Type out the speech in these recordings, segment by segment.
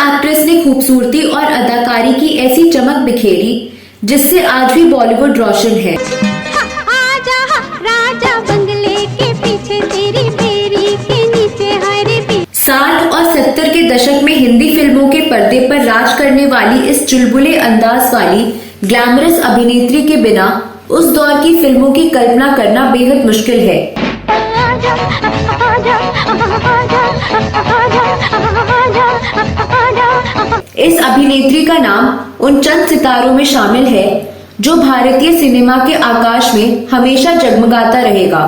Actress ने खूबसूरती और अदाकारी की ऐसी चमक बिखेरी जिससे आज भी बॉलीवुड रोशन है। आजा राजा बंगले के पीछे तेरी बेरी के नीचे हरे 60 और 70 के दशक में हिंदी फिल्मों के पर्दे पर राज करने वाली इस चुलबुले अंदाज वाली ग्लैमरस अभिनेत्री के बिना उस दौर की फिल्मों की कल्पना करना बेहद मुश्किल है। इस अभिनेत्री का नाम उन चंद सितारों में शामिल है जो भारतीय सिनेमा के आकाश में हमेशा जगमगाता रहेगा।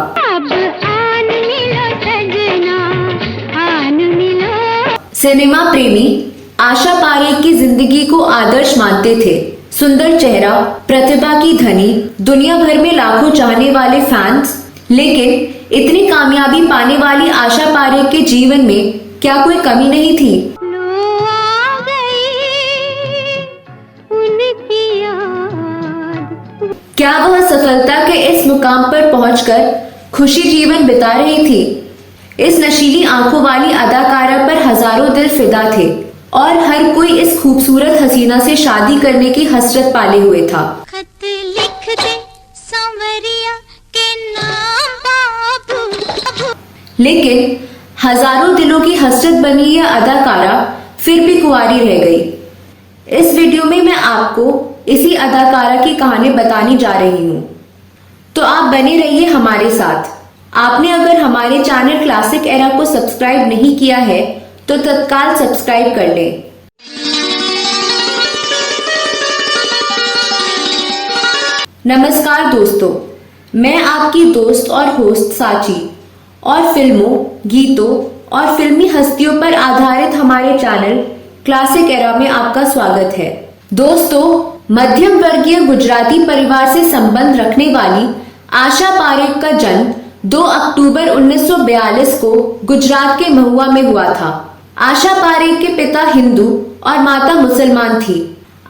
सिनेमा प्रेमी आशा पारेख की जिंदगी को आदर्श मानते थे। सुंदर चेहरा, प्रतिभा की धनी, दुनिया भर में लाखों चाहने वाले फैंस। लेकिन इतनी कामयाबी पाने वाली आशा पारेख के जीवन में क्या कोई कमी नहीं थी? क्या वह सफलता के इस मुकाम पर पहुंचकर खुशी जीवन बिता रही थी? इस नशीली आंखों वाली अदाकारा पर हजारों दिल फिदा थे और हर कोई इस खूबसूरत हसीना से शादी करने की हसरत पाले हुए था। खत लिख दे सांवरिया के नाम बाबू। लेकिन हजारों दिलों की हसरत बनी यह अदाकारा फिर भी कुंवारी रह गई। इस वीडियो में मैं आपको इसी अदाकारा की कहानी बताने जा रही हूँ, तो आप बने रहिए हमारे साथ। आपने अगर हमारे चैनल क्लासिक एरा को सब्सक्राइब नहीं किया है तो तत्काल सब्सक्राइब कर लें। नमस्कार दोस्तों, मैं आपकी दोस्त और होस्ट साची और फिल्मों, गीतों और फिल्मी हस्तियों पर आधारित हमारे चैनल क्लासिक एरा में आपका स्वागत है। दोस्तों, मध्यम वर्गीय गुजराती परिवार से संबंध रखने वाली आशा पारेख का जन्म 2 अक्टूबर 1942 को गुजरात के महुआ में हुआ था। आशा पारेख के पिता हिंदू और माता मुसलमान थी।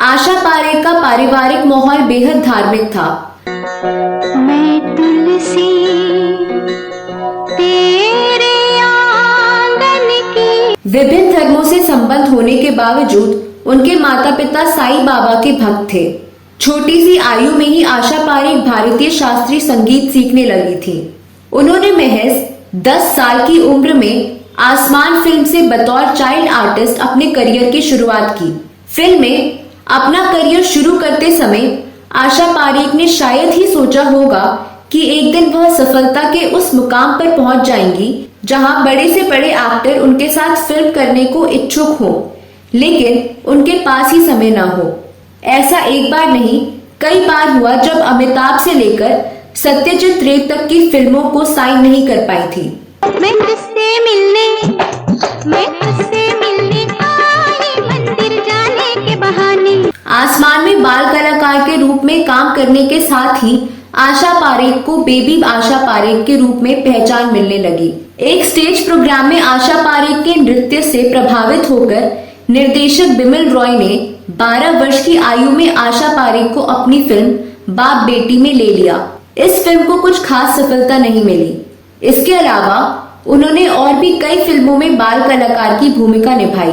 आशा पारेख का पारिवारिक माहौल बेहद धार्मिक था। मैं तुलसी तेरे आंगन की। विभिन्न धर्मों से संबंध होने के बावजूद उनके माता पिता साईं बाबा के भक्त थे। छोटी सी आयु में ही आशा पारेख भारतीय शास्त्रीय संगीत सीखने लगी थी। उन्होंने महज 10 साल की उम्र में आसमान फिल्म से बतौर चाइल्ड आर्टिस्ट अपने करियर की शुरुआत की। फिल्म में अपना करियर शुरू करते समय आशा पारेख ने शायद ही सोचा होगा कि एक दिन वह सफलता के उस मुकाम पर पहुंच जाएंगी जहां बड़े से बड़े एक्टर उनके साथ फिल्म करने को इच्छुक हों, लेकिन उनके पास ही समय ना हो। ऐसा एक बार नहीं, कई बार हुआ जब अमिताभ से लेकर सत्यजीत रे तक की फिल्मों को साइन नहीं कर पाई थी। मैं तुझसे मिलने आई मंदिर जाने के बहाने। आसमान में बाल कलाकार के रूप में काम करने के साथ ही आशा पारेख को बेबी आशा पारेख के रूप में पहचान मिलने लगी। एक स्टेज प्रोग्राम में आशा पारेख के नृत्य से प्रभावित होकर निर्देशक बिमल रॉय ने 12 वर्ष की आयु में आशा पारेख को अपनी फिल्म बाप बेटी में ले लिया। इस फिल्म को कुछ खास सफलता नहीं मिली। इसके अलावा उन्होंने और भी कई फिल्मों में बाल कलाकार की भूमिका निभाई,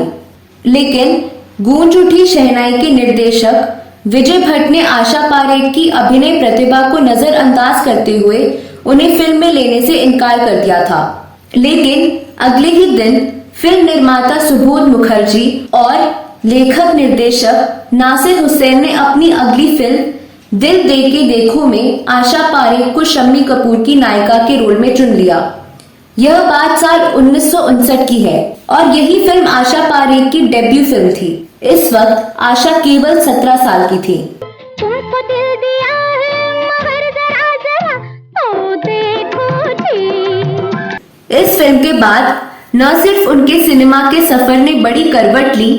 लेकिन गूंज उठी शहनाई के निर्देशक विजय भट्ट ने आशा पारेख की अभिनय प्रतिभा को नजरअंदाज करते हुए उन्हें फिल्म में लेने से इनकार कर दिया था। लेकिन अगले ही दिन फिल्म निर्माता सुबोध मुखर्जी और लेखक निर्देशक नासिर हुसैन ने अपनी अगली फिल्म दिल दे के देखो में आशा पारेख को शम्मी कपूर की नायिका के रोल में चुन लिया। यह बात साल 1959 की है और यही फिल्म आशा पारेख की डेब्यू फिल्म थी। इस वक्त आशा केवल 17 साल की थी। तुमको दिल दिया है मगर जरा जरा तो देखो जी। इस फिल्म के बाद न सिर्फ उनके सिनेमा के सफर ने बड़ी करवट ली,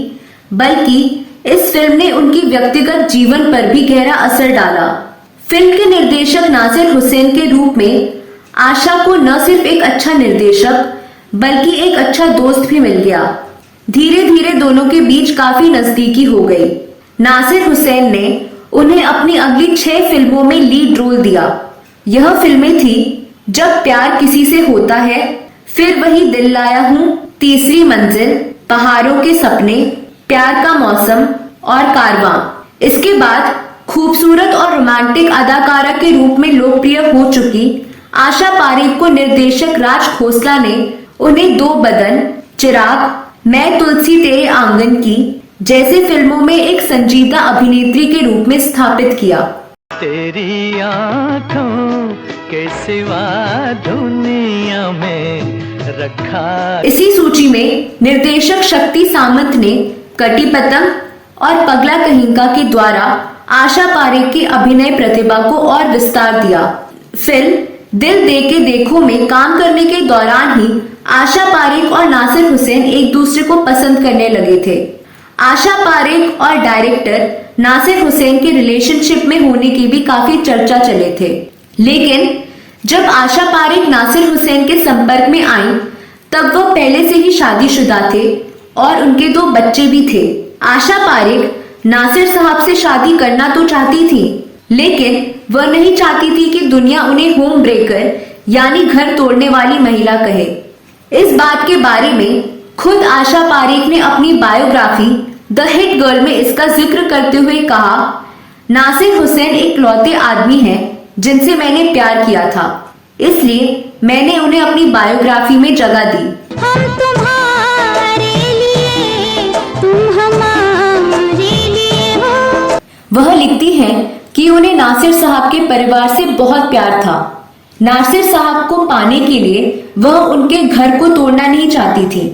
बल्कि इस फिल्म ने उनकी व्यक्तिगत जीवन पर भी गहरा असर डाला। फिल्म के निर्देशक नासिर हुसैन के रूप में आशा को न सिर्फ एक अच्छा निर्देशक बल्कि एक अच्छा दोस्त भी मिल गया। धीरे धीरे दोनों के बीच काफी नजदीकी हो गई। नासिर हुसैन ने उन्हें अपनी अगली 6 फिल्मों में लीड रोल दिया। यह फिल्में थी जब प्यार किसी से होता है, फिर वही दिल लाया हूँ, तीसरी मंजिल, पहाड़ों के सपने, प्यार का मौसम और कारवां। इसके बाद खूबसूरत और रोमांटिक अदाकारा के रूप में लोकप्रिय हो चुकी आशा पारेख को निर्देशक राज खोसला ने उन्हें दो बदन, चिराग, मैं तुलसी तेरे आंगन की जैसी फिल्मों में एक संजीदा अभिनेत्री के रूप में स्थापित किया। तेरी आंखों के सिवा दुनिया में रखा। इसी सूची में निर्देशक शक्ति सामंत ने कटी पतंग और पगला कहिंका के द्वारा आशा पारेख की अभिनय प्रतिभा को और विस्तार दिया। फिल्म दिल दे के देखो में काम करने के दौरान ही आशा पारेख और नासिर हुसैन एक दूसरे को पसंद करने लगे थे। आशा पारेख और डायरेक्टर नासिर हुसैन के रिलेशनशिप में होने की भी काफी चर्चा चले थे, लेकिन जब आशा पारेख नासिर हुसैन के संपर्क में आई तब वह पहले से ही शादीशुदा थे और उनके दो बच्चे भी थे। आशा पारेख नासिर साहब से शादी करना तो चाहती थी, लेकिन वह नहीं चाहती थी कि दुनिया उन्हें होम ब्रेकर यानी घर तोड़ने वाली महिला कहे। इस बात के बारे में खुद आशा पारेख ने अपनी बायोग्राफी द हिट गर्ल में इसका जिक्र करते हुए कहा, नासिर हुसैन एक लौते आदमी हैं जिनसे मैंने प्यार किया था, इसलिए मैंने उन्हें अपनी बायोग्राफी में जगह दी। हम तुम्हारे लिए, तुम हमारे लिए हो। वह लिखती हैं कि उन्हें नासिर साहब के परिवार से बहुत प्यार था। नासिर साहब को पाने के लिए वह उनके घर को तोड़ना नहीं चाहती थी।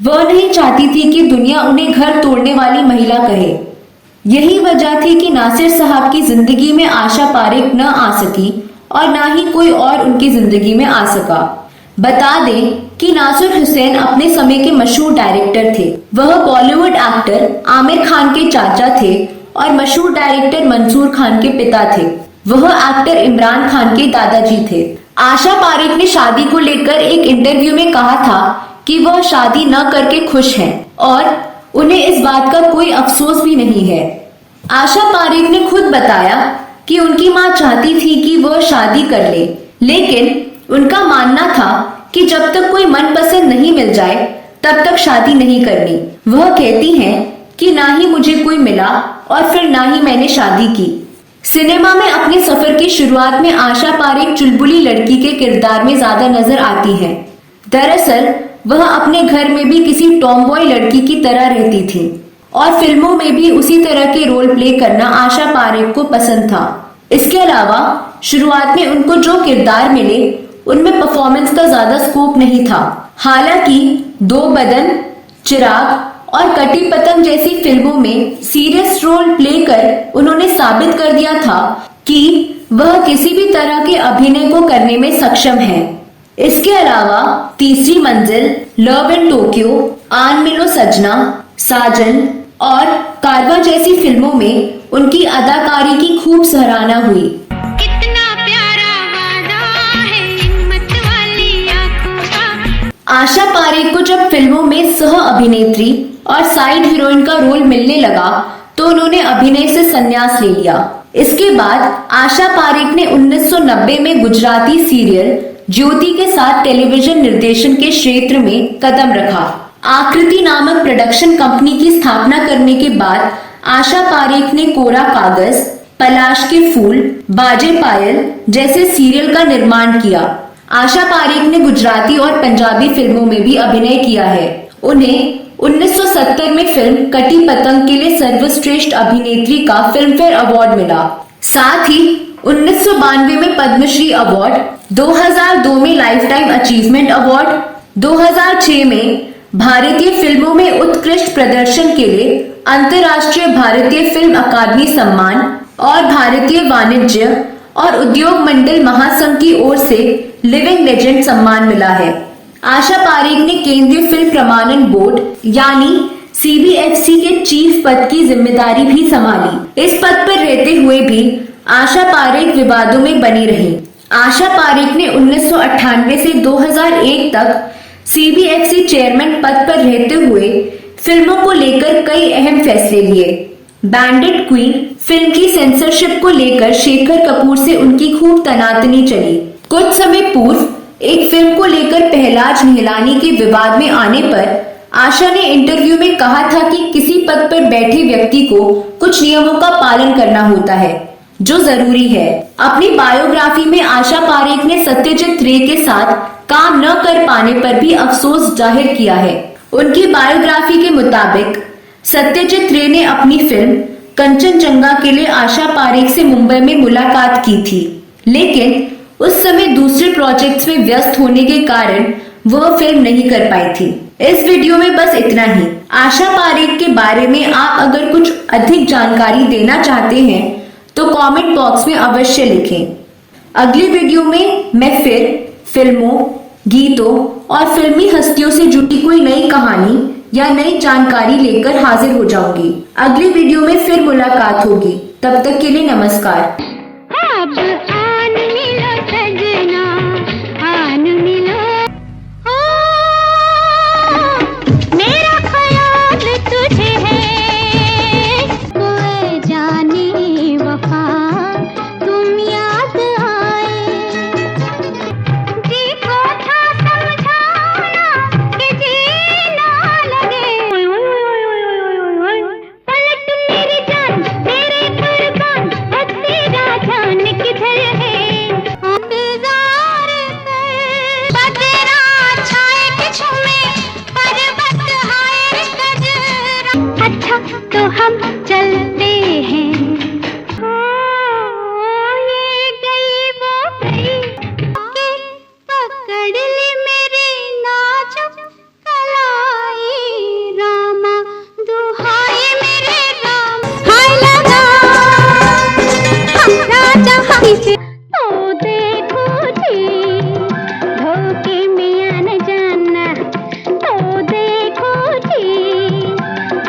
वह नहीं चाहती थी कि दुनिया उन्हें घर तोड़ने वाली महिला कहे। यही वजह थी कि नासिर साहब की जिंदगी में आशा पारेख न आ सकी और ना ही कोई और उनकी जिंदगी में आ सका। बता दें कि नासिर हुसैन अपने समय के मशहूर डायरेक्टर थे। वह बॉलीवुड एक्टर आमिर खान के चाचा थे और मशहूर डायरेक्टर मंसूर खान के पिता थे। वह एक्टर इमरान खान के दादाजी थे। आशा पारेख ने शादी को लेकर एक इंटरव्यू में कहा था कि वह शादी न करके खुश हैं और उन्हें इस बात का कोई अफसोस भी नहीं है। आशा पारेख ने खुद बताया कि उनकी मां चाहती थी कि वह शादी कर ले, लेकिन उनका मानना था कि जब तक कोई मनपसंद नहीं मिल जाए तब तक शादी नहीं करनी। वह कहती हैं कि ना ही मुझे कोई मिला और फिर ना ही मैंने शादी की। सिनेमा में अपने सफर की शुरुआत में आशा पारेख चुलबुली लड़की के किरदार में ज्यादा नजर आती हैं। दरअसल वह अपने घर में भी किसी टॉमबॉय लड़की की तरह रहती थी और फिल्मों में भी उसी तरह के रोल प्ले करना आशा पारेख को पसंद था। इसके अलावा शुरुआत में उनको जो किरदार मिले उनमें परफॉर्मेंस का ज्यादा स्कोप नहीं था। हालांकि दो बदन, चिराग और कटी पतंग जैसी फिल्मों में सीरियस रोल प्ले कर उन्होंने साबित कर दिया था कि वह किसी भी तरह के अभिनय को करने में सक्षम है। इसके अलावा तीसरी मंजिल, लव इन टोक्यो, आन मिलो सजना, साजन और कारवां जैसी फिल्मों में उनकी अदाकारी की खूब सराहना हुई। कितना प्यारा वादा है हिम्मत वाली आंखों का। आशा पारेख को जब फिल्मों में सह अभिनेत्री और साइड हीरोइन का रोल मिलने लगा तो उन्होंने अभिनय से संन्यास ले लिया। इसके बाद आशा पारेख ने 1990 में गुजराती सीरियल ज्योति के साथ टेलीविजन निर्देशन के क्षेत्र में कदम रखा। आकृति नामक प्रोडक्शन कंपनी की स्थापना करने के बाद आशा पारेख ने कोरा कागज, पलाश के फूल, बाजे पायल जैसे सीरियल का निर्माण किया। आशा पारेख ने गुजराती और पंजाबी फिल्मों में भी अभिनय किया है। उन्हें 1970 में फिल्म कटी पतंग के लिए सर्वश्रेष्ठ अभिनेत्री का फिल्मफेयर अवार्ड मिला। साथ ही 1992 में पद्मश्री अवार्ड, 2002 में लाइफ टाइम अचीवमेंट अवार्ड, 2006 में भारतीय फिल्मों में उत्कृष्ट प्रदर्शन के लिए अंतर्राष्ट्रीय भारतीय फिल्म अकादमी सम्मान और भारतीय वाणिज्य और उद्योग मंडल महासंघ की ओर से लिविंग लेजेंड सम्मान मिला है। आशा पारेख ने केंद्रीय फिल्म प्रमाणन बोर्ड यानी CBFC के चीफ पद की जिम्मेदारी भी संभाली। इस पद पर रहते हुए भी आशा पारेख विवादों में बनी रही। आशा पारेख ने 1998 से 2001 तक CBFC चेयरमैन पद पर रहते हुए फिल्मों को लेकर कई अहम फैसले लिए। बैंडेड क्वीन फिल्म की सेंसरशिप को लेकर शेखर कपूर से उनकी खूब तनातनी चली। कुछ समय पूर्व एक फिल्म को लेकर पहलाज निहलानी के विवाद में आने पर आशा ने इंटरव्यू में कहा था कि किसी पद पर बैठे व्यक्ति को कुछ नियमों का पालन करना होता है जो जरूरी है। अपनी बायोग्राफी में आशा पारेख ने सत्यजीत रे के साथ काम न कर पाने पर भी अफसोस जाहिर किया है। उनकी बायोग्राफी के मुताबिक सत्यजीत रे ने अपनी फिल्म कंचनजंगा के लिए आशा पारेख से मुंबई में मुलाकात की थी, लेकिन उस समय दूसरे प्रोजेक्ट्स में व्यस्त होने के कारण वह फिल्म नहीं कर पाई थी। इस वीडियो में बस इतना ही। आशा पारेख के बारे में आप अगर कुछ अधिक जानकारी देना चाहते हैं तो कमेंट बॉक्स में अवश्य लिखें। अगली वीडियो में मैं फिर फिल्मों, गीतों और फिल्मी हस्तियों से जुड़ी कोई नई कहानी या नई जानकारी लेकर हाजिर हो जाऊंगी। अगली वीडियो में फिर मुलाकात होगी। तब तक के लिए नमस्कार। अब आन मिलो सजना, आन मिलो। ओ, मेरा ख्याल तुझे है, कोई जाने वफा तुम याद आए। जी को था समझाना कि जीना लगे। पलट मेरी जान, मेरे कुर्बान, अब तेरा जान किधर है? इंतजार कर, बदरा छाए पिछू में, पर्वत हाय कजरा। अच्छा तो हम